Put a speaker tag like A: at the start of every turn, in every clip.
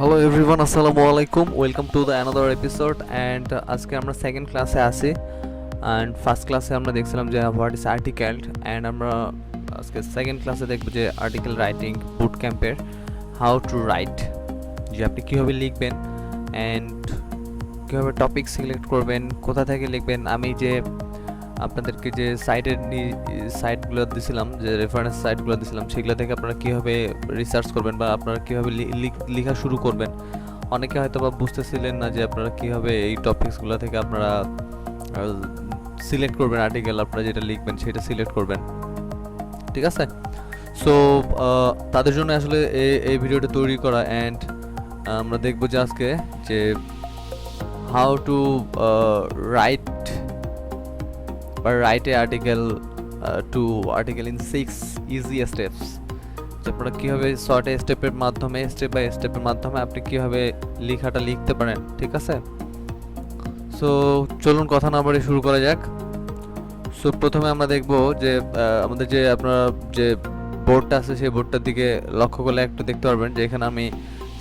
A: Hello everyone, আসসালামু আলাইকুম। Welcome to the another episode. And আজকে আমরা সেকেন্ড ক্লাসে আছি। অ্যান্ড ফার্স্ট ক্লাসে আমরা দেখছিলাম যে হোয়াট ইজ আর্টিকেল, অ্যান্ড আমরা আজকে সেকেন্ড ক্লাসে দেখব যে আর্টিকেল রাইটিং বুট ক্যাম্পের হাউ টু রাইট, যে আপনি কীভাবে লিখবেন অ্যান্ড কীভাবে টপিক সিলেক্ট করবেন, কোথা থেকে লিখবেন। আমি যে আপনাদেরকে যে সাইটগুলো দিছিলাম, যে রেফারেন্স সাইটগুলো দিছিলাম, সেগুলো থেকে আপনারা কীভাবে রিসার্চ করবেন বা আপনারা কীভাবে লেখা শুরু করবেন। অনেকে হয়তো বা বুঝতেছিলেন না যে আপনারা কীভাবে এই টপিকসগুলো থেকে আপনারা সিলেক্ট করবেন, আর্টিকেল আপনারা যেটা লিখবেন সেটা সিলেক্ট করবেন। ঠিক আছে? সো তাদের জন্য আসলে এই ভিডিওটা তৈরি করা। অ্যান্ড আমরা দেখব যে আজকে যে how to right or write a article to article in 6 easy steps, যে আপনারা কীভাবে 6টা স্টেপের মাধ্যমে, স্টেপ বাই স্টেপের মাধ্যমে আপনি কীভাবে লেখাটা লিখতে পারেন। ঠিক আছে? সো চলুন কথা না বাড়িয়ে শুরু করা যাক। সো প্রথমে আমরা দেখব যে আমাদের যে আপনারা যে বোর্ডটা আছে সেই বোর্ডটার দিকে লক্ষ্য করলে একটু দেখতে পারবেন যে এখানে আমি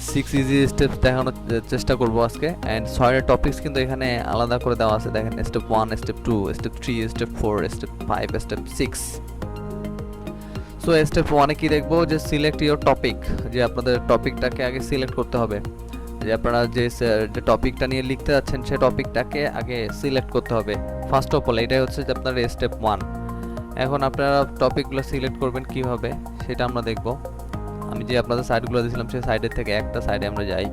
A: 6 ইজি স্টেপস দেখানোর চেষ্টা করব আজকে। অ্যান্ড 6টা টপিকস কিন্তু এখানে আলাদা করে দেওয়া আছে। দেখেন, step 1, step 2, step 3, step 4, step 5, step 6। So step 1-এ কি দেখব, যে সিলেক্ট ইওর টপিক, যে আপনাদের টপিকটাকে আগে সিলেক্ট করতে হবে। যে আপনারা যে টপিকটা নিয়ে লিখতে যাচ্ছেন সেই টপিকটাকে আগে সিলেক্ট করতে হবে ফার্স্ট অফ অল। এটাই হচ্ছে যে আপনার স্টেপ 1। এখন আপনারা টপিকগুলো সিলেক্ট করবেন কিভাবে সেটা আমরা দেখব। আমি যে আপনাদের সাইটগুলো দিয়েছিলাম সেই সাইডের থেকে একটা সাইডে আমরা যাই,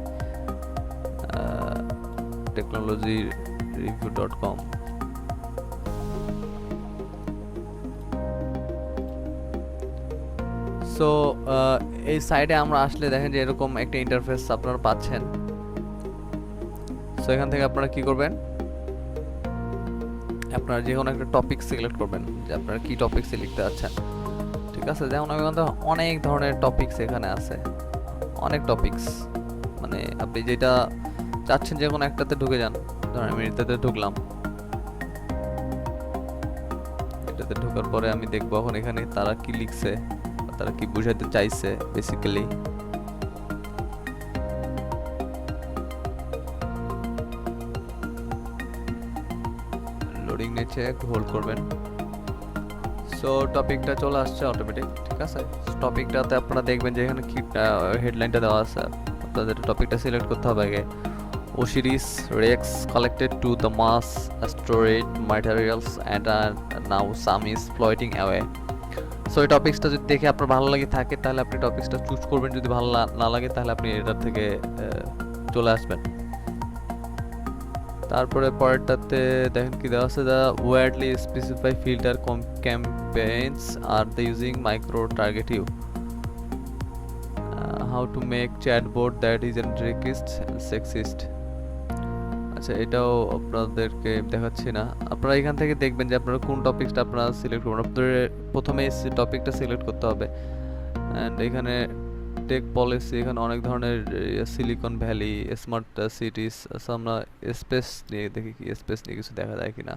A: technologyreview.com। সো এই সাইডে আমরা আসলে দেখেন যে এরকম একটা ইন্টারফেস আপনারা পাচ্ছেন। সো এখান থেকে আপনারা কি করবেন, আপনারা যে কোনো একটা টপিক সিলেক্ট করবেন, যে আপনারা কি টপিকসে লিখতে যাচ্ছেন। ঠিক আছে? যেমন আমি অনেক ধরনের টপিকস এখানে আছে, অনেক টপিকস, মানে আপনি যেটা চাচ্ছেন যে কোনো একটাতে ঢুকে যান। ধরেন আমি এটাতে ঢুকলাম, এটাতে ঢোকার পরে আমি দেখবো এখন এখানে তারা কি লিখছে, তারা কি বুঝাতে চাইছে বেসিক্যালি। লোডিং নিচ্ছে, একটু হোল্ড করবেন। সো টপিকটা চলে আসছে অটোমেটিক। ঠিক আছে? টপিকটাতে আপনারা দেখবেন যে এখানে কি হেডলাইনটা দেওয়া আছে। আপনাদের টপিকটা সিলেক্ট করতে হবে আগে। Osiris Rex collected to the Mars asteroid materials and now some is floating away. So এই টপিকসটা যদি দেখে আপনার ভালো লাগে থাকে তাহলে আপনি টপিকসটা চুজ করবেন, যদি ভালো না লাগে তাহলে আপনি এটার থেকে চলে আসবেন। তারপরে পরেরটাতে দেখেন কি দেওয়া আছে, the worldly specify filter campaigns আর the using micro targeting, how to make chatbot that is racist and sexist. আচ্ছা, এটাও আপনাদেরকে দেখাচ্ছি না। আপনারা এখান থেকে দেখবেন যে আপনারা কোন টপিকটা আপনারা সিলেক্ট করবেন। আপনাদের প্রথমে এই টপিকটা সিলেক্ট করতে হবে। অ্যান্ড এখানে টেক পলিসি, এখানে অনেক ধরনের সিলিকন ভ্যালি, স্মার্ট সিটিস। আচ্ছা, আমরা স্পেস নিয়ে দেখি কি স্পেস নিয়ে কিছু দেখা যায় কিনা।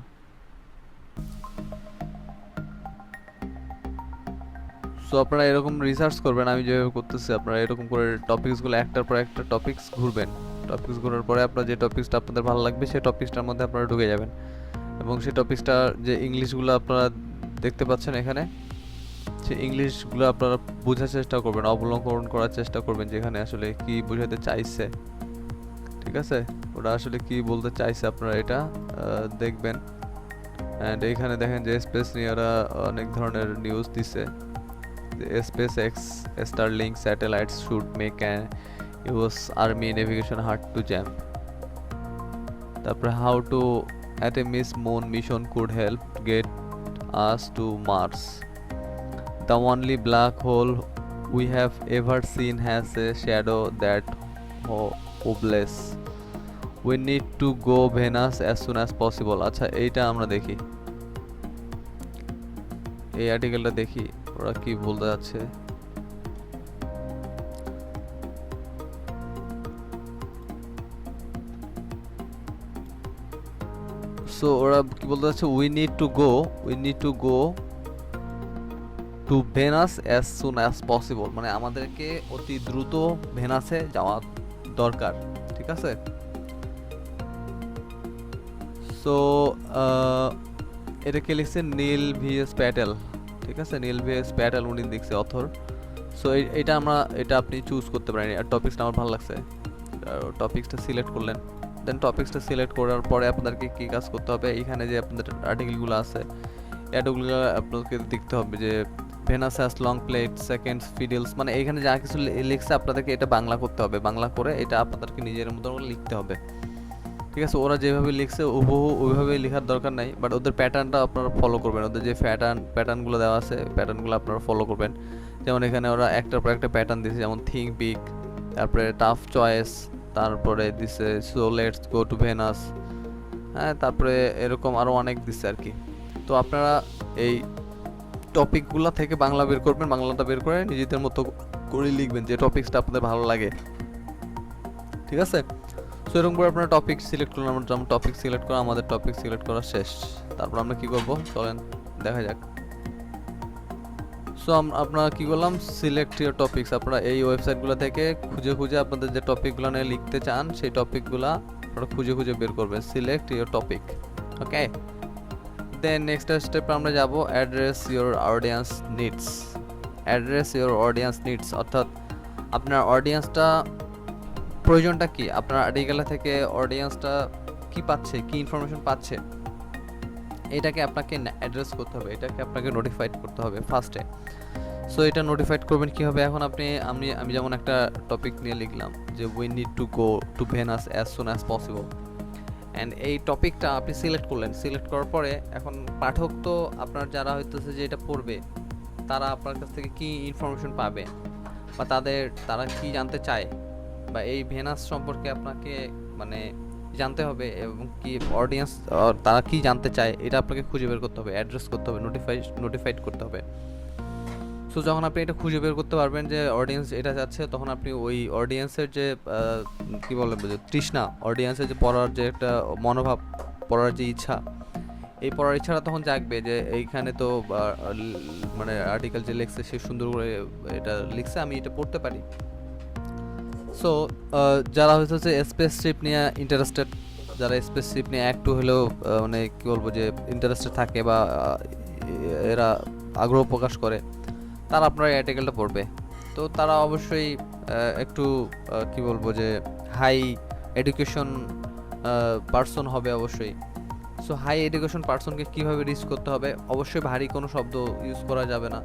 A: সো আপনারা এরকম রিসার্চ করবেন, আমি যেভাবে করতেছি। আপনারা এরকম করে টপিকসগুলো একটার পর একটা টপিকস ঘুরবেন। টপিকস ঘোরার পরে আপনার যে টপিকসটা আপনাদের ভালো লাগবে সেই টপিকসটার মধ্যে আপনারা ঢুকে যাবেন, এবং সেই টপিকসটা যে ইংলিশগুলো আপনারা দেখতে পাচ্ছেন এখানে, সেই ইংলিশগুলো আপনারা বোঝার চেষ্টা করবেন, অবলম্বন করার চেষ্টা করবেন যেখানে আসলে কি বোঝাতে চাইছে। ঠিক আছে? ওরা আসলে কি বলতে চাইছে আপনারা এটা দেখবেন। অ্যান্ড এইখানে দেখেন যে স্পেস নিয়ে ওরা অনেক ধরনের নিউজ দিছে। SpaceX Starlink satellites should make an US Army navigation hard to jam. তারপরে how to Artemis moon mission could help get us to Mars. The only black hole we have ever seen has a shadow that hopeless. We need to go Venus as soon as possible. আচ্ছা, এইটা আমরা দেখি, এই আর্টিকেলটা দেখি ওরা কি বলতে যাচ্ছে। সো ওরা কি বলতে যাচ্ছে, we need to go to Venus as soon as possible, মানে আমাদেরকে অতি দ্রুত ভেনাসে যাওয়া দরকার, ঠিক আছে? সো এটা কে লিখছে? নীল ভিএস প্যাটেল, ঠিক আছে? নীল ভিএস প্যাটেল উনি লিখছে অথর। সো এটা আপনি চুজ করতে পারেন। আর টপিকসটা আমার ভালো লাগছে, টপিকসটা সিলেক্ট করলেন। দেন টপিকসটা সিলেক্ট করার পরে আপনাদেরকে কী কাজ করতে হবে, এখানে যে আপনাদের আর্টিকেলগুলো আছে এতগুলো আপনাকে দেখতে হবে যে Venus has long played seconds fiddles, মানে এখানে যা কিছু লিখছে আপনাদেরকে এটা বাংলা করতে হবে। বাংলা করে এটা আপনাদেরকে নিজের মতো করে লিখতে হবে, ঠিক আছে? ওরা যেভাবে লিখছে হুবহু ওইভাবে লেখার দরকার নাই, বাট ওদের প্যাটার্নটা আপনারা ফলো করবেন। ওদের যে প্যাটার্নগুলো দেওয়া আছে প্যাটার্নগুলো আপনারা ফলো করবেন। যেমন এখানে ওরা একটার পর একটা প্যাটার্ন দিয়েছে, যেমন থিঙ্ক বিগ, তারপরে টাফ চয়েস, তারপরে দিছে so let's go to Venus, হ্যাঁ, তারপরে এরকম আরও অনেক দিচ্ছে আর কি। তো আপনারা এই টপিকগুলো থেকে বাংলা বের করবেন, বাংলাটা বের করে নিজেদের মতো করে লিখবেন যে টপিকসটা আপনাদের ভালো লাগে, ঠিক আছে? সো এরকম করে আপনারা টপিক সিলেক্ট করলাম। আমরা টপিক সিলেক্ট করা, আমাদের টপিক সিলেক্ট করা শেষ। তারপর আমরা কি করব চলেন দেখা যাক। সো আপনারা কি করলাম, সিলেক্ট ইউর টপিকস। আপনারা এই ওয়েবসাইটগুলো থেকে খুঁজে খুঁজে আপনাদের যে টপিকগুলো নিয়ে লিখতে চান সেই টপিকগুলো আপনারা খুঁজে খুঁজে বের করবেন। Select your topic, okay. Then next স্টেপে আমরা যাব address your audience needs. Address your audience needs অর্থাৎ আপনার অডিয়েন্সটা প্রয়োজনটা কি, আপনার আর্টিকেল থেকে অডিয়েন্সটা কি পাচ্ছে, কি ইনফরমেশন পাচ্ছে, এটাকে আপনাকে অ্যাড্রেস করতে হবে, এটাকে আপনাকে নোটিফাইড করতে হবে ফার্স্টে। সো এটা নোটিফাইড করবেন কীভাবে? এখন আমি যেমন একটা টপিক নিয়ে লিখলাম যে we need to go to Venus as soon as possible, and এই টপিকটা আপনি সিলেক্ট করলেন। সিলেক্ট করার পরে এখন পাঠক তো আপনার যারা হইতেছে যে এটা পড়বে তারা আপনার কাছ থেকে কি ইনফরমেশন পাবে বা তারা কি জানতে চায় বা এই ভেনাস সম্পর্কে আপনাকে মানে জানতে হবে, এবং কি অডিয়েন্স তারা কি জানতে চায় এটা আপনাকে খুঁজে বের করতে হবে, অ্যাড্রেস করতে হবে, নোটিফাইড করতে হবে। সো যখন আপনি এটা খুঁজে বের করতে পারবেন যে অডিয়েন্স এটা চাচ্ছে, তখন আপনি ওই অডিয়েন্সের যে কি বলে তৃষ্ণা, অডিয়েন্সের যে পড়ার যে একটা মনোভাব, পড়ার যে ইচ্ছা, এই পড়ার ইচ্ছাটা তখন জাগবে যে এইখানে তো মানে আর্টিকেল যে লিখছে সে সুন্দর করে এটা লিখছে, আমি এটা পড়তে পারি। সো যারা হচ্ছে স্পেসশিপ নিয়ে ইন্টারেস্টেড, যারা স্পেসশিপ নিয়ে একটু হলেও মানে কী বলবো যে ইন্টারেস্টেড থাকে বা এরা আগ্রহ প্রকাশ করে, তারা আপনার এই আর্টিকেলটা পড়বে। তো তারা অবশ্যই একটু কি বলবো যে হাই এডুকেশন পার্সন হবে অবশ্যই। সো হাই এডুকেশন পার্সনকে কীভাবে রিচ করতে হবে, অবশ্যই ভারী কোনো শব্দ ইউজ করা যাবে না,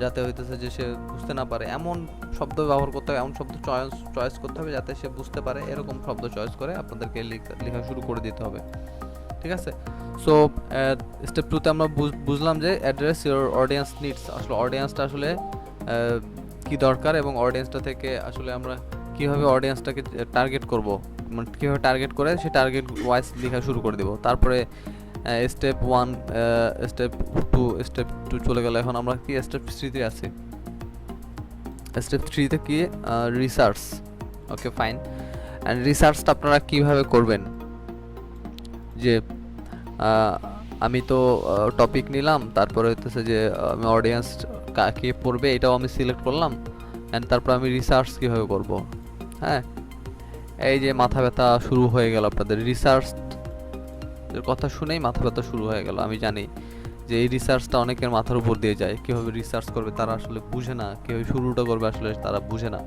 A: যাতে হইতেছে যে সে বুঝতে না পারে এমন শব্দ ব্যবহার করতে হবে, এমন শব্দ চয়েস করতে হবে যাতে সে বুঝতে পারে, এরকম শব্দ চয়েস করে আপনাদেরকে লেখা শুরু করে দিতে হবে, ঠিক আছে? সো স্টেপ 2তে আমরা বুঝলাম যে অ্যাড্রেস ইউর অডিয়েন্স নিডস, আসলে অডিয়েন্সটা আসলে কি দরকার এবং অডিয়েন্সটা থেকে আসলে আমরা কীভাবে অডিয়েন্সটাকে টার্গেট করব, মানে কীভাবে টার্গেট করে সেই টার্গেট ওয়াইজ লেখা শুরু করে দেবো। তারপরে স্টেপ 1, স্টেপ 2 চলে গেল। এখন আমরা কি স্টেপ 3তে আছি। স্টেপ 3তে কি রিসার্চ, ওকে ফাইন। অ্যান্ড রিসার্চটা আপনারা কীভাবে করবেন, যে আমি তো টপিক নিলাম, তারপরে হচ্ছে যে আমি অডিয়েন্স কাকে পড়বে এটাও আমি সিলেক্ট করলাম, অ্যান্ড তারপর আমি রিসার্চ কীভাবে করব। হ্যাঁ, এই যে মাথা ব্যথা শুরু হয়ে গেল আপনাদের, রিসার্চ কথা শুনেই মাথা ব্যথা শুরু হয়ে গেল। আমি জানি যে এই রিসার্চটা অনেকের মাথার উপর দিয়ে যায়, কীভাবে রিসার্চ করবে তারা আসলে বুঝে না, কীভাবে শুরুটা করবে আসলে তারা বুঝে না।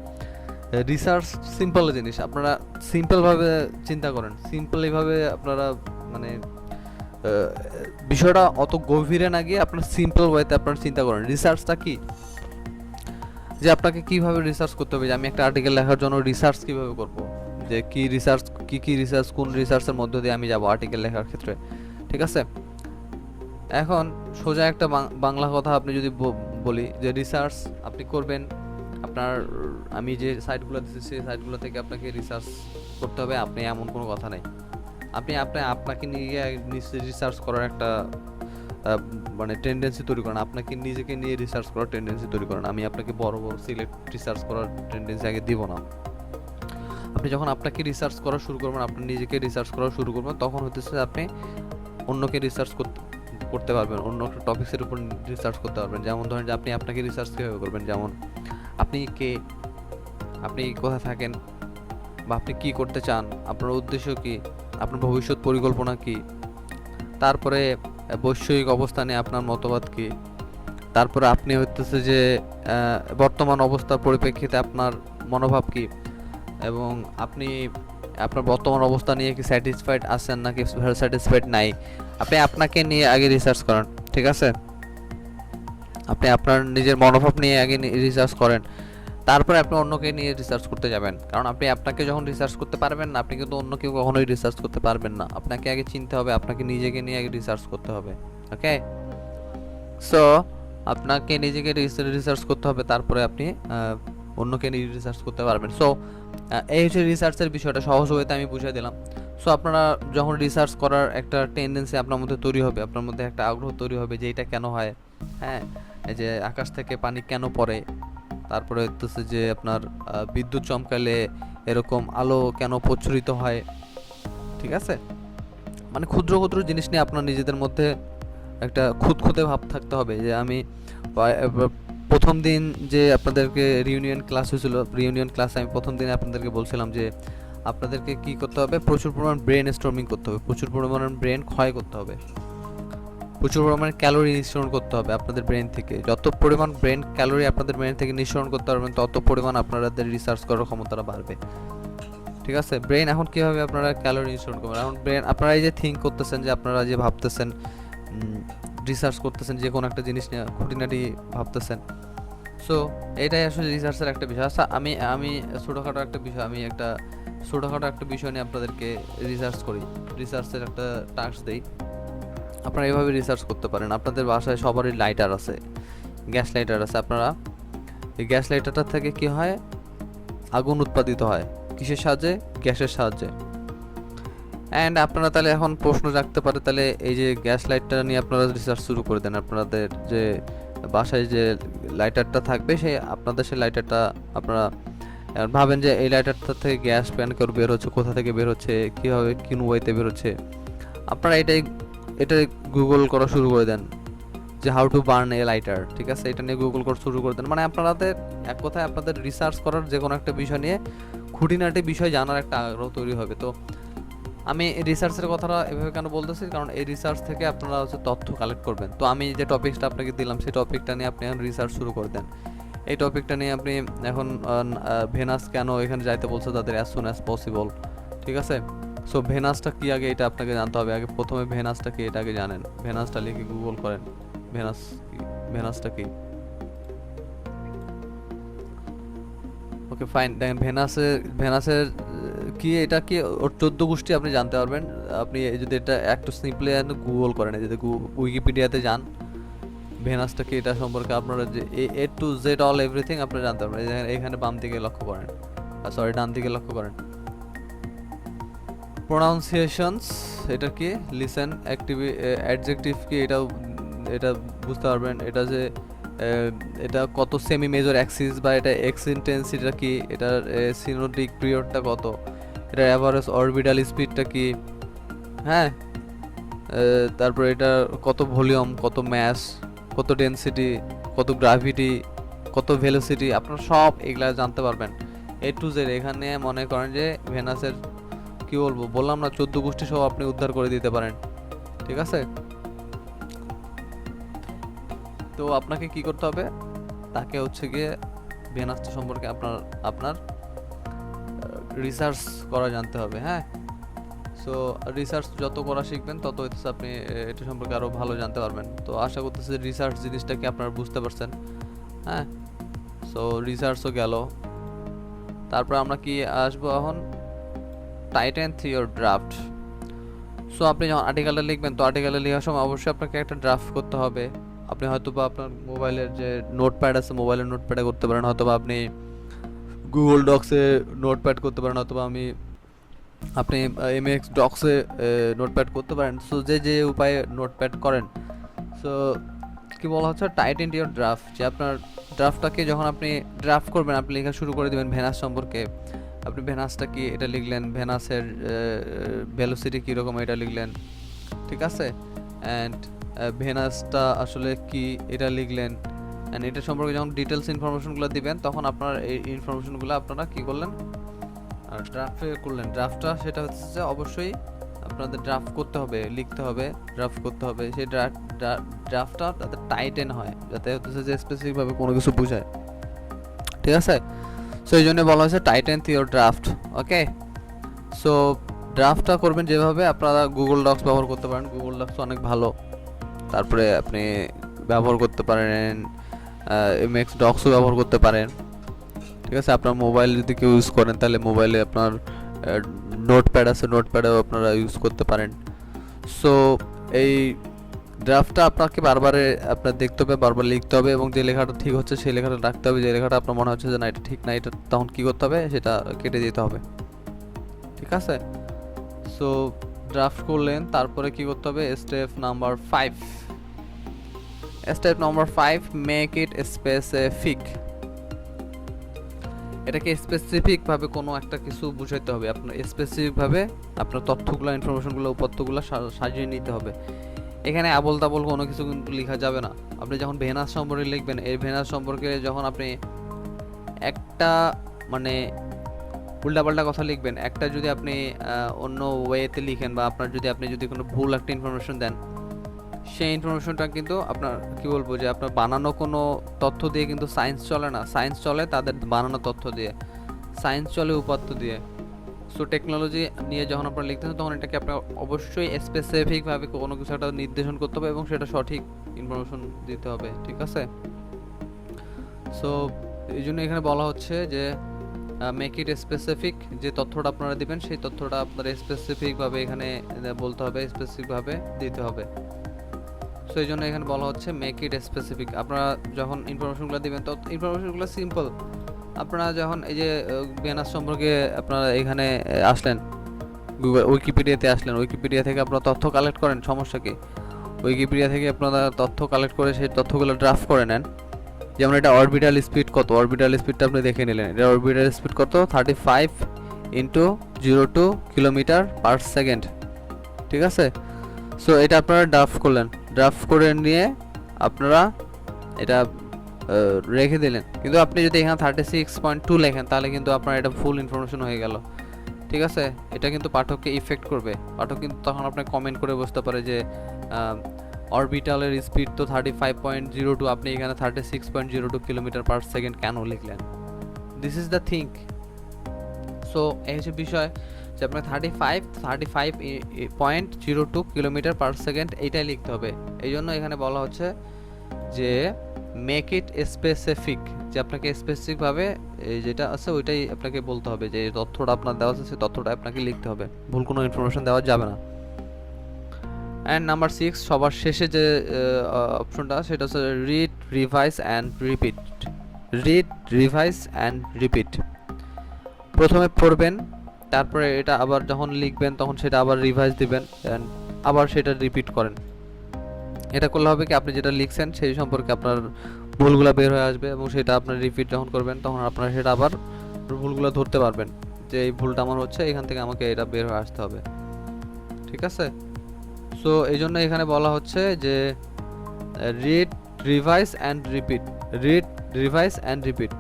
A: রিসার্চ সিম্পল জিনিস, আপনারা সিম্পলভাবে চিন্তা করেন, সিম্পলিভাবে আপনারা মানে বিষয়টা অত গভীরে না গিয়ে আপনার সিম্পল ওয়েতে আপনারা চিন্তা করেন রিসার্চটা কি, যে আপনাকে কিভাবে রিসার্চ করতে হবে, যে আমি একটা আর্টিকেল লেখার জন্য রিসার্চ কিভাবে করব, যে কি রিসার্চ, কি রিসার্চ, কোন রিসার্চের মধ্য দিয়ে আমি যাব আর্টিকেল লেখার ক্ষেত্রে, ঠিক আছে? এখন সোজা একটা বাংলা কথা আপনি যদি বলি যে রিসার্চ আপনি করবেন আপনার, আমি যে সাইটগুলো দিচ্ছি সেই সাইটগুলো থেকে আপনাকে রিসার্চ করতে হবে, আপনি এমন কোনো কথা নেই। আপনাকে নিয়ে রিসার্চ করার একটা মানে টেন্ডেন্সি তৈরি করেন, আপনাকে নিজেকে নিয়ে রিসার্চ করার টেন্ডেন্সি তৈরি করেন। আমি আপনাকে বড় সিলেক্ট রিসার্চ করার টেন্ডেন্সি আগে দিব না। আপনি যখন আপনাকে রিসার্চ করা শুরু করবেন, আপনি নিজেকে রিসার্চ করা শুরু করবেন, তখন হতেছে আপনি অন্যকে রিসার্চ করতে পারবেন, অন্য একটা টপিক্সের উপর রিসার্চ করতে পারবেন। যেমন ধরেন যে আপনি আপনাকে রিসার্চ কীভাবে করবেন, যেমন আপনি কে, আপনি কোথায় থাকেন, বা আপনি কি করতে চান, আপনার উদ্দেশ্য কি, আপনার ভবিষ্যৎ পরিকল্পনা কি, তারপরে বৈষয়িক অবস্থানে আপনার মতবাদ কি, তারপরে আপনি হইতেছে যে বর্তমান অবস্থার পরিপ্রেক্ষিতে আপনার মনোভাব কি, এবং আপনি আপনার বর্তমান অবস্থা নিয়ে কি স্যাটিসফাইড আছেন নাকি স্যাটিসফাইড নাই। আপনি আপনাকে নিয়ে আগে রিসার্চ করেন, ঠিক আছে? আপনি আপনার নিজের মনোভাব নিয়ে আগে রিসার্চ করেন, তারপরে আপনি অন্যকে নিয়ে রিসার্চ করতে যাবেন। কারণ আপনি আপনাকে যখন রিসার্চ করতে পারবেন না, আপনি কিন্তু অন্য কেউ কখনোই রিসার্চ করতে পারবেন না। আপনাকে আগে চিনতে হবে, আপনাকে নিজেকে নিয়ে আগে রিসার্চ করতে হবে। ওকে, সো আপনাকে নিজেকে রিসার্চ করতে হবে, তারপরে আপনি অন্যকে নিয়ে রিসার্চ করতে পারবেন। সো এই হচ্ছে রিসার্চের বিষয়টা, সহজ ওয়েতে আমি বুঝিয়ে দিলাম। সো আপনারা যখন রিসার্চ করার একটা টেন্ডেন্সি আপনার মধ্যে তৈরি হবে, আপনার মধ্যে একটা আগ্রহ তৈরি হবে যে এটা কেন হয়, হ্যাঁ, এই যে আকাশ থেকে পানি কেন পড়ে, তারপরে হচ্ছে যে আপনার বিদ্যুৎ চমকালে এরকম আলো কেন প্রচ্ছরিত হয়, ঠিক আছে? মানে ক্ষুদ্র ক্ষুদ্র জিনিস নিয়ে আপনার নিজেদের মধ্যে একটা খুঁতখুঁতে ভাব থাকতে হবে। যে আমি প্রথম দিন যে আপনাদেরকে রিউনিয়ন ক্লাস হয়েছিল, রিউনিয়ন ক্লাসে আমি প্রথম দিনে আপনাদেরকে বলছিলাম যে আপনাদেরকে কি করতে হবে, প্রচুর পরিমাণ ব্রেন স্টর্মিং করতে হবে, প্রচুর পরিমাণ ব্রেন ক্ষয় করতে হবে, প্রচুর পরিমাণে ক্যালোরি নিঃসরণ করতে হবে আপনাদের ব্রেন থেকে। যত পরিমাণ ব্রেন ক্যালোরি আপনাদের ব্রেন থেকে নিঃসরণ করতে পারবেন, তত পরিমাণ আপনাদের রিসার্চ করার ক্ষমতাটা বাড়বে, ঠিক আছে? ব্রেন এখন কীভাবে আপনারা ক্যালোরি নিঃসরণ করবেন, এখন ব্রেন আপনারা এই যে থিঙ্ক করতেছেন, যে আপনারা যে ভাবতেছেন, রিসার্চ করতেছেন, যে কোনো একটা জিনিস নিয়ে খুঁটিনাটি ভাবতেছেন, সো এটাই আসলে রিসার্চের একটা বিষয়। আচ্ছা, আমি আমি ছোটোখাটো একটা বিষয়, আমি একটা ছোটোখাটো একটা বিষয় নিয়ে আপনাদেরকে রিসার্চ করি, রিসার্চের একটা টাস্ক দেই। আপনারা এভাবে রিসার্চ করতে পারেন। আপনাদের বাসায় সবারই লাইটার আছে, গ্যাস লাইটার আছে। আপনারা এই গ্যাস লাইটারটা থেকে কি হয়, আগুন উৎপাদিত হয় কিসের সাহায্যে, গ্যাসের সাহায্যে। অ্যান্ড আপনারা তাহলে এখন প্রশ্ন রাখতে পারে, তাহলে এই যে গ্যাস লাইটার নিয়ে আপনারা রিসার্চ শুরু করে দেন। আপনাদের যে বাসায় যে লাইটারটা থাকবে, সেই আপনাদের সেই লাইটারটা আপনারা ভাবেন যে এই লাইটারটা থেকে গ্যাস প্যান করে বের হচ্ছে, কোথা থেকে বের হচ্ছে, কীভাবে কোন ওয়েতে বের হচ্ছে। আপনারা এটা গুগল করা শুরু করে দেন যে how to burn A lighter, ঠিক আছে? এটা নিয়ে গুগল করা শুরু করে দেন। মানে আপনাদের এক কথায় আপনাদের রিসার্চ করার যে কোনো একটা বিষয় নিয়ে খুঁটিনাটি বিষয় জানার একটা আগ্রহ তৈরি হবে। তো আমি রিসার্চের কথাটা এভাবে কেন বলতেছি, কারণ এই রিসার্চ থেকে আপনারা হচ্ছে তথ্য কালেক্ট করবেন। তো আমি যে টপিকটা আপনাকে দিলাম, সেই টপিকটা নিয়ে আপনি এখন রিসার্চ শুরু করে দেন। এই টপিকটা নিয়ে আপনি এখন ভেনাস কেন এখানে যাইতে বলছে তাদের অ্যাজ সুন অ্যাজ পসিবল, ঠিক আছে? সো ভেনাসটা কি আগে এটা আপনাকে জানতে হবে। আগে প্রথমে ভেনাসটা কি এটা আগে জানেন, ভেনাসটা লিখে গুগল করেন, ভেনাস কি, ভেনাসটা কি। ওকে ফাইন, দেখেন ভেনাসের ভেনাসের কি, এটা কি ওর 14 গোষ্ঠী আপনি জানতে পারবেন। আপনি যদি এটা একটু সিম্পলি গুগল করেন, যদি উইকিপিডিয়াতে যান, ভেনাসটা কি এটা সম্পর্কে আপনারা যে এ টু জেড অল এভরিথিং আপনারা জানতে পারবেন। এখানে বাম দিকে লক্ষ্য করেন, সরি ডান দিকে লক্ষ্য করেন, প্রোনাউন্সিয়েশনস এটা কি, লিসেন, অ্যাডজেক্টিভ কি, এটা বুঝতে পারবেন। এটা যে এটা কত সেমি মেজর অ্যাক্সিস, বা এটা এক্স ইন্টেন্সিটিটা কি, এটার সিনোডিক পিরিয়ডটা কত, এটার অ্যাভারেজ অরবিটাল স্পিডটা কি, হ্যাঁ, তারপর এটা কত ভলিউম, কত ম্যাস, কত ডেনসিটি, কত গ্র্যাভিটি, কত ভেলোসিটি, আপনারা সব এগুলা জানতে পারবেন এ টু জেড। এখানে মনে করেন যে ভেনাসের কি বললাম না, 14 গোষ্ঠী সব আপনি উদ্ধার করে দিতে পারেন, ঠিক আছে? তো আপনাকে কি করতে হবে, তাকে হচ্ছে গিয়ে ভেনাসটা সম্পর্কে আপনার রিসার্চ করা জানতে হবে, হ্যাঁ। সো রিসার্চ যত করা শিখবেন, তত হচ্ছে আপনি এটা সম্পর্কে আরও ভালো জানতে পারবেন। তো আশা করতেছি রিসার্চ জিনিসটাকে আপনারা বুঝতে পারছেন, হ্যাঁ। সো রিসার্চও গেল, তারপর আমরা কি আসবো এখন, টাইটেন থিওর ড্রাফট। সো আপনি যখন আর্টিকেলটা লিখবেন, তো আর্টিকেলটা লেখার সময় অবশ্যই আপনাকে একটা ড্রাফট করতে হবে। আপনি হয়তো বা আপনার মোবাইলের যে নোটপ্যাড আছে, মোবাইলের নোটপ্যাডে করতে পারেন, হয়তো বা আপনি গুগল ডক্সে নোটপ্যাড করতে পারেন, অথবা আপনি এমএক্স ডক্সে নোটপ্যাড করতে পারেন। সো যে উপায়ে নোটপ্যাড করেন, সো কি বলা হচ্ছে, টাইটেন ইওর ড্রাফট, যে আপনার ড্রাফটটাকে যখন আপনি ড্রাফট করবেন, আপনি লেখা শুরু করে দেবেন ভেনাস সম্পর্কে। আপনি ভেনাসটা কি এটা লিখলেন, ভেনাসের ভেলোসিটি কীরকম এটা লিখলেন, ঠিক আছে? অ্যান্ড ভেনাসটা আসলে কি এটা লিখলেন। অ্যান্ড এটা সম্পর্কে যখন ডিটেলস ইনফরমেশনগুলো দিবেন, তখন আপনার এই ইনফরমেশনগুলো আপনারা কী করলেন, আর ড্রাফটে করলেন, ড্রাফটটা সেটা হচ্ছে যে অবশ্যই আপনাদের ড্রাফট করতে হবে, লিখতে হবে, ড্রাফট করতে হবে। সেই ড্রাফটটা যাতে টাইটেন হয়, যাতে হচ্ছে যে স্পেসিফিকভাবে কোনো কিছু বোঝায়, ঠিক আছে? সো এই জন্য বলা হয়েছে tighten your draft. Okay, so ড্রাফটটা করবেন যেভাবে, আপনারা গুগল ডক্স ব্যবহার করতে পারেন, গুগল ডক্স অনেক ভালো। তারপরে আপনি ব্যবহার করতে পারেন এমএক্স ডক্সও ব্যবহার করতে পারেন, ঠিক আছে? আপনার মোবাইল যদি কেউ ইউজ করেন তাহলে মোবাইলে আপনার নোটপ্যাড আছে, নোটপ্যাডেও আপনারা ইউজ করতে পারেন। সো এই ড্রাফটটা আপনাকে বারবার আপনার দেখতে হবে, বারবার লিখতে হবে, এবং যে লেখাটা ঠিক হচ্ছে সেই লেখাটা রাখতে হবে। যে লেখাটা আপনার মনে হচ্ছে যে না এটা ঠিক না, এটা তখন কী করতে হবে, সেটা কেটে দিতে হবে, ঠিক আছে? সো ড্রাফট করলেন, তারপরে কি করতে হবে? Step number 5, step number 5, make it specific. এটাকে স্পেসিফিকভাবে কোনো একটা কিছু বুঝাইতে হবে, আপনার স্পেসিফিকভাবে আপনার তথ্যগুলো, ইনফরমেশনগুলো, উপাত্তগুলো সাজিয়ে নিতে হবে। এখানে আবল তাবল কোনো কিছু কিন্তু লেখা যাবে না। আপনি যখন ভেনাস সম্পর্কে লিখবেন, এই ভেনাস সম্পর্কে যখন আপনি একটা মানে উল্টাপাল্টা কথা লিখবেন, একটা যদি আপনি অন্য ওয়েতে লিখেন, বা আপনার যদি আপনি যদি কোনো ভুল একটা ইনফরমেশন দেন, সেই ইনফরমেশনটা কিন্তু আপনার কি বলবো যে আপনার বানানো কোনো তথ্য দিয়ে কিন্তু সায়েন্স চলে না। সায়েন্স চলে তাদের বানানো তথ্য দিয়ে, সায়েন্স চলে উপাত্ত দিয়ে। সো টেকনোলজি নিয়ে যখন আপনারা লিখতেছেন তখন এটাকে আপনার অবশ্যই স্পেসিফিকভাবে কোনো কিছু একটা নির্দেশন করতে হবে এবং সেটা সঠিক ইনফরমেশন দিতে হবে, ঠিক আছে? সো এই জন্য এখানে বলা হচ্ছে যে মেক ইট স্পেসিফিক, যে তথ্যটা আপনারা দিবেন সেই তথ্যটা আপনারা স্পেসিফিকভাবে এখানে বলতে হবে, স্পেসিফিকভাবে দিতে হবে। সো এই জন্য এখানে বলা হচ্ছে মেক ইট স্পেসিফিক। আপনারা যখন ইনফরমেশনগুলো দিবেন তো ইনফরমেশনগুলো সিম্পল। আপনারা যখন এই যে ভেনাস সম্পর্কে আপনারা এখানে আসলেন, গুগল উইকিপিডিয়াতে আসলেন, উইকিপিডিয়া থেকে আপনারা তথ্য কালেক্ট করেন, সমস্যা কি? উইকিপিডিয়া থেকে আপনারা তথ্য কালেক্ট করে সেই তথ্যগুলো ড্রাফট করে নেন। যেমন এটা অরবিটাল স্পিড কত, অরবিটাল স্পিডটা আপনি দেখে নিলেন, এটা অরবিটাল স্পিড কত 35 × 02 কিলোমিটার পার সেকেন্ড, ঠিক আছে? সো এটা আপনারা ড্রাফট করলেন, ড্রাফট করে নিয়ে আপনারা এটা রেখে দিলেন। কিন্তু আপনি যদি এখানে 36.2 লেখেন তাহলে কিন্তু আপনার এটা ফুল ইনফরমেশন হয়ে গেল, ঠিক আছে? এটা কিন্তু পাঠককে ইফেক্ট করবে। পাঠক কিন্তু তখন আপনাকে কমেন্ট করে বুঝতে পারে যে অরবিটালের স্পিড তো 35.02, আপনি এখানে 36.02 কিলোমিটার পার সেকেন্ড কেন লিখলেন? This is the think. So এই হচ্ছে বিষয় যে আপনার 35.02 কিলোমিটার পার সেকেন্ড এইটাই লিখতে হবে। এই জন্য এখানে বলা হচ্ছে যে মেক ইট স্পেসিফিক, যে আপনাকে স্পেসিফিকভাবে যেটা আছে ওইটাই আপনাকে বলতে হবে, যে তথ্যটা আপনার দেওয়া আছে সেই তথ্যটা আপনাকে লিখতে হবে, ভুল কোনো ইনফরমেশন দেওয়া যাবে না। অ্যান্ড নাম্বার 6, সবার শেষে যে অপশনটা সেটা হচ্ছে read, revise and repeat. Read, revise and repeat. প্রথমে পড়বেন, তারপরে এটা আবার যখন লিখবেন তখন সেটা আবার রিভাইজ দিবেন, অ্যান্ড আবার সেটা রিপিট করেন। এটা করলে হবে কি, আপনি যেটা লিখছেন সেই সম্পর্কে আপনার ভুলগুলো বের হয়ে আসবে, এবং সেটা আপনার রিপিট যখন করবেন তখন আপনারা সেটা আবার ভুলগুলো ধরতে পারবেন যে এই ভুলটা আমার হচ্ছে, এখান থেকে আমাকে এটা বের হয়ে আসতে হবে, ঠিক আছে? সো এই জন্য এখানে বলা হচ্ছে যে read, revise and repeat, read, revise and repeat.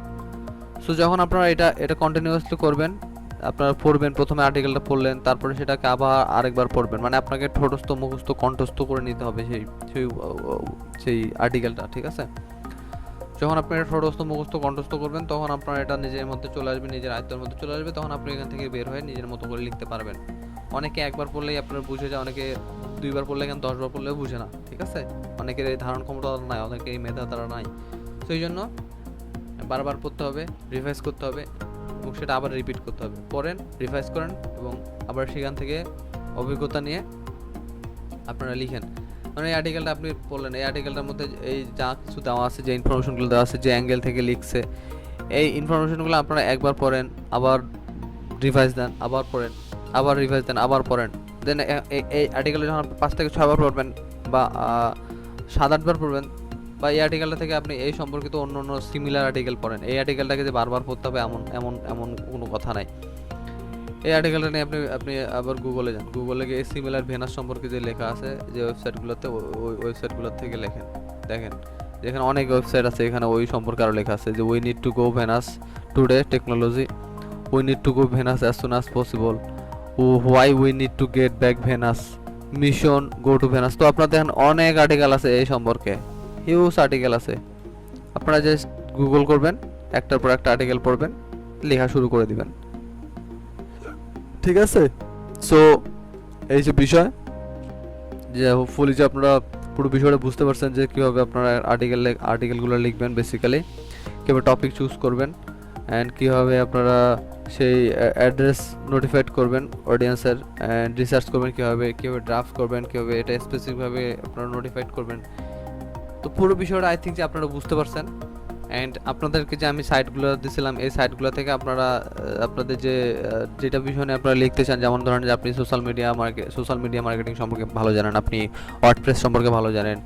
A: So যখন আপনারা এটা কন্টিনিউয়াসলি করবেন, আপনারা পড়বেন, প্রথমে আর্টিকেলটা পড়লেন, তারপরে সেটাকে আবার আরেকবার পড়বেন, মানে আপনাকে ঠোঁটস্থ, মুখস্থ, কণ্ঠস্থ করে নিতে হবে সেই আর্টিকেলটা, ঠিক আছে? যখন আপনি এটা ঠোঁটস্থ, মুখস্থ, কণ্ঠস্থ করবেন তখন আপনার এটা নিজের মধ্যে চলে আসবে, নিজের আয়ত্তের মধ্যে চলে আসবে, তখন আপনি এখান থেকে বের হয়ে নিজের মতো করে লিখতে পারবেন। অনেকে একবার পড়লেই আপনার বুঝে যায়, অনেকে 2বার পড়লে, এখানে 10বার পড়লেও বুঝে না, ঠিক আছে? অনেকের এই ধারণ ক্ষমতা নাই, অনেকের এই মেধা তারা নাই। সেই জন্য বারবার পড়তে হবে, রিভাইজ করতে হবে, এবং সেটা আবার রিপিট করতে হবে। পড়েন, রিভাইজ করেন, এবং আবার সেখান থেকে অভিজ্ঞতা নিয়ে আপনারা লিখেন। মানে এই আর্টিকেলটা আপনি পড়লেন, এই আর্টিকেলটার মধ্যে এই যা কিছু দেওয়া আছে, যে ইনফরমেশনগুলো দেওয়া আছে, যে অ্যাঙ্গেল থেকে লিখছে, এই ইনফরমেশনগুলো আপনারা একবার পড়েন, আবার রিভাইজ দেন, আবার পড়েন, আবার রিভাইজ দেন, আবার পড়েন। দেন এই আর্টিকেলে যখন 5 থেকে 6বার পড়বেন, বা 7-8বার পড়বেন, বা এই আর্টিকেলটা থেকে আপনি এই সম্পর্কিত অন্য অন্য সিমিলার আর্টিকেল পড়েন। এই আর্টিকেলটাকে যে বারবার পড়তে হবে এমন এমন এমন কোনো কথা নাই। এই আর্টিকেলটা নিয়ে আপনি আবার গুগলে যান, গুগলে গিয়ে সিমিলার ভেনাস সম্পর্কে যে লেখা আছে যে ওয়েবসাইটগুলোতে, ওই ওয়েবসাইটগুলোর থেকে লেখেন, দেখেন যেখানে অনেক ওয়েবসাইট আছে, এখানে ওই সম্পর্কে আরও লেখা আছে যে we need to go Venus today technology, we need to go Venus as soon as possible, why we need to get back Venus, mission go to Venus. তো আপনারা দেখেন অনেক আর্টিকেল আছে এই সম্পর্কে, হিউজ আর্টিকেল আছে। আপনারা জাস্ট গুগল করবেন, একটার পর একটা আর্টিকেল পড়বেন, লেখা শুরু করে দিবেন, ঠিক আছে? সো এই যে বিষয়, যে হোপফুলি যে আপনারা পুরো বিষয়টা বুঝতে পারছেন যে কীভাবে আপনারা আর্টিকেলগুলো লিখবেন, বেসিক্যালি কীভাবে টপিক চুজ করবেন, অ্যান্ড কীভাবে আপনারা সেই অ্যাড্রেস নোটিফাইড করবেন অডিয়েন্সের, অ্যান্ড রিসার্চ করবেন কীভাবে ড্রাফট করবেন, কীভাবে এটা স্পেসিফিকভাবে আপনারা নোটিফাইড করবেন। তো পুরো বিষয়টা আই থিঙ্ক যে আপনারা বুঝতে পারছেন। অ্যান্ড আপনাদেরকে যে আমি সাইটগুলো দিয়েছিলাম, এই সাইটগুলো থেকে আপনারা আপনাদের যে যেটা বিষয় নিয়ে আপনারা লিখতে চান, যেমন ধরেন যে আপনি সোশ্যাল মিডিয়া মার্কেটিং সম্পর্কে ভালো জানেন, আপনি ওয়ার্ডপ্রেস সম্পর্কে ভালো জানেন,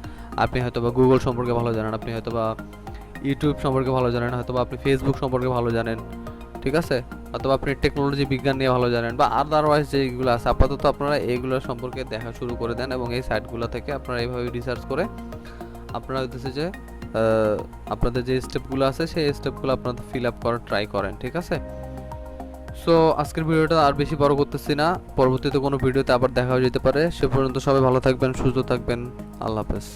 A: আপনি হয়তো বা গুগল সম্পর্কে ভালো জানেন, আপনি হয়তো বা ইউটিউব সম্পর্কে ভালো জানেন, হয়তো বা আপনি ফেসবুক সম্পর্কে ভালো জানেন, ঠিক আছে? অথবা আপনি টেকনোলজি বিজ্ঞান নিয়ে ভালো জানেন, বা আদারওয়াইজ যেগুলো আছে, আপাতত আপনারা এইগুলো সম্পর্কে দেখা শুরু করে দেন, এবং এই সাইটগুলো থেকে আপনারা এইভাবে রিসার্চ করে আপনারা হইতেছে যে আপনাদের যে স্টেপগুলো আছে সেই স্টেপগুলো আপনারা ফিল আপ করার ট্রাই করেন, ঠিক আছে? সো আজকের ভিডিওটা আর বেশি বড় করতেছি না, পরবর্তীতে কোনো ভিডিওতে আবার দেখা হয়ে যেতে পারে। সে পর্যন্ত সবাই ভালো থাকবেন, সুস্থ থাকবেন, আল্লাহ হাফেজ।